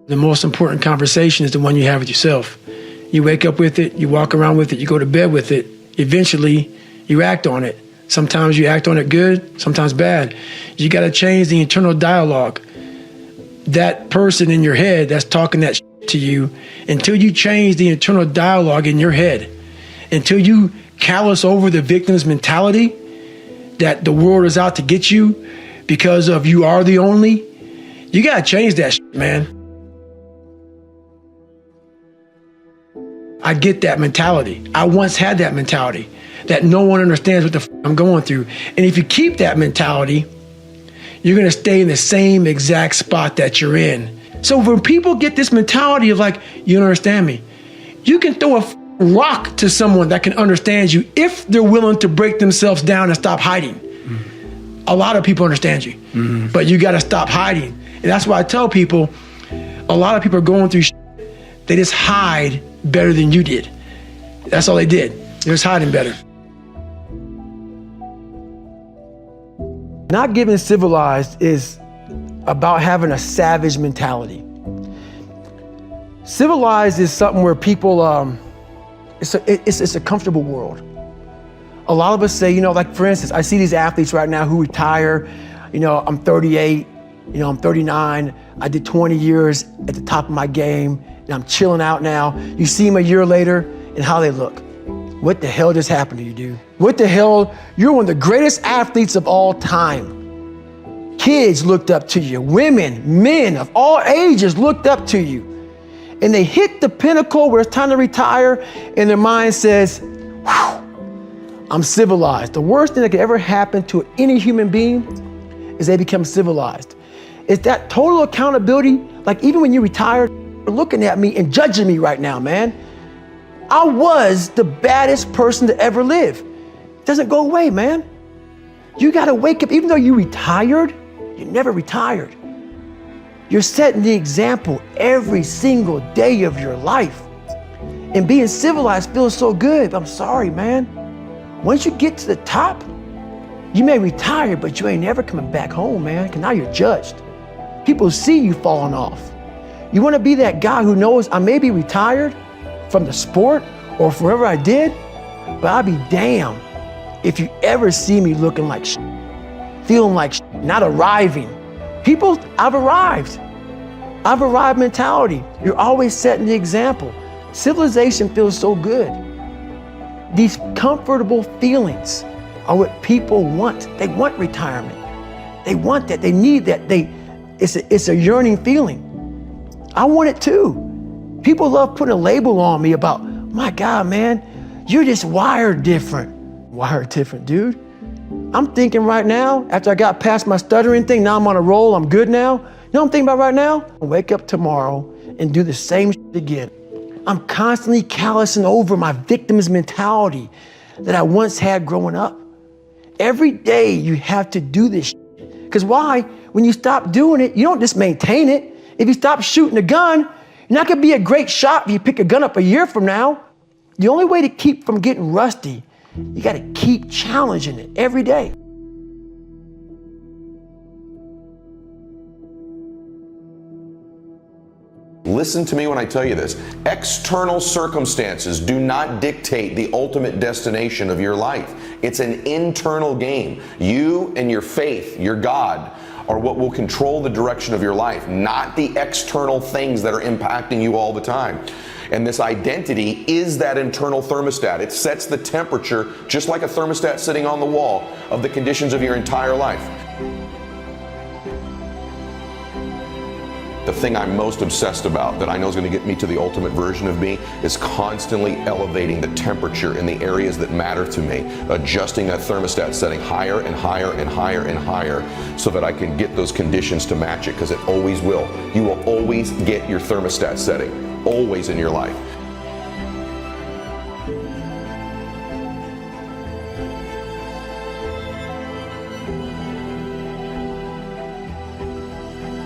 The most important conversation is the one you have with yourself. You wake up with it, you walk around with it, you go to bed with it. Eventually, you act on it. Sometimes you act on it good, sometimes bad. You got to change the internal dialogue. That person in your head that's talking that shit to you, until you change the internal dialogue in your head, until you callous over the victim's mentality that the world is out to get you because of you are the only, you got to change that shit, man. I get that mentality. I once had that mentality that no one understands what the I'm going through. And if you keep that mentality, you're going to stay in the same exact spot that you're in. So when people get this mentality of like, you don't understand me, you can throw a rock to someone that can understand you if they're willing to break themselves down and stop hiding. Mm-hmm. A lot of people understand you, but you got to stop hiding. And that's why I tell people, a lot of people are going through they just hide better than you did. That's all they did. They're just hiding better. Not getting civilized is about having a savage mentality. Civilized is something where people, it's a comfortable world. A lot of us say, you know, like for instance, I see these athletes right now who retire, you know, I'm 38, you know, I'm 39, I did 20 years at the top of my game, and I'm chilling out now. You see them a year later and how they look. What the hell just happened to you, dude? What the hell? You're one of the greatest athletes of all time. Kids looked up to you. Women, men of all ages looked up to you. And they hit the pinnacle where it's time to retire, and their mind says, whew, I'm civilized. The worst thing that could ever happen to any human being is they become civilized. It's that total accountability. Like even when you retire, you're looking at me and judging me right now, man. I was the baddest person to ever live. It doesn't go away, man. You gotta wake up, even though you retired, you never retired. You're setting the example every single day of your life. And being civilized feels so good. I'm sorry, man. Once you get to the top, you may retire, but you ain't never coming back home, man, because now you're judged. People see you falling off. You wanna be that guy who knows I may be retired from the sport or wherever I did, but I'll be damned if you ever see me looking like shit, feeling like shit, not arriving. People, I've arrived mentality. You're always setting the example. Civilization feels so good. These comfortable feelings are what people want. They want retirement. They want that, they need that. It's a yearning feeling. I want it too. People love putting a label on me about, my God, man, you're just wired different. Wired different, dude. I'm thinking right now, after I got past my stuttering thing, now I'm on a roll, I'm good now. You know what I'm thinking about right now? I'll wake up tomorrow and do the same shit again. I'm constantly callousing over my victim's mentality that I once had growing up. Every day you have to do this shit. Because why? When you stop doing it, you don't just maintain it. If you stop shooting a gun, you're not gonna be a great shot if you pick a gun up a year from now. The only way to keep from getting rusty, you gotta keep challenging it every day. Listen to me when I tell you this. External circumstances do not dictate the ultimate destination of your life. It's an internal game. You and your faith, your God, are what will control the direction of your life, not the external things that are impacting you all the time. And this identity is that internal thermostat. It sets the temperature, just like a thermostat sitting on the wall, of the conditions of your entire life. The thing I'm most obsessed about that I know is going to get me to the ultimate version of me is constantly elevating the temperature in the areas that matter to me, adjusting that thermostat, setting higher and higher and higher and higher so that I can get those conditions to match it, because it always will. You will always get your thermostat setting, always in your life.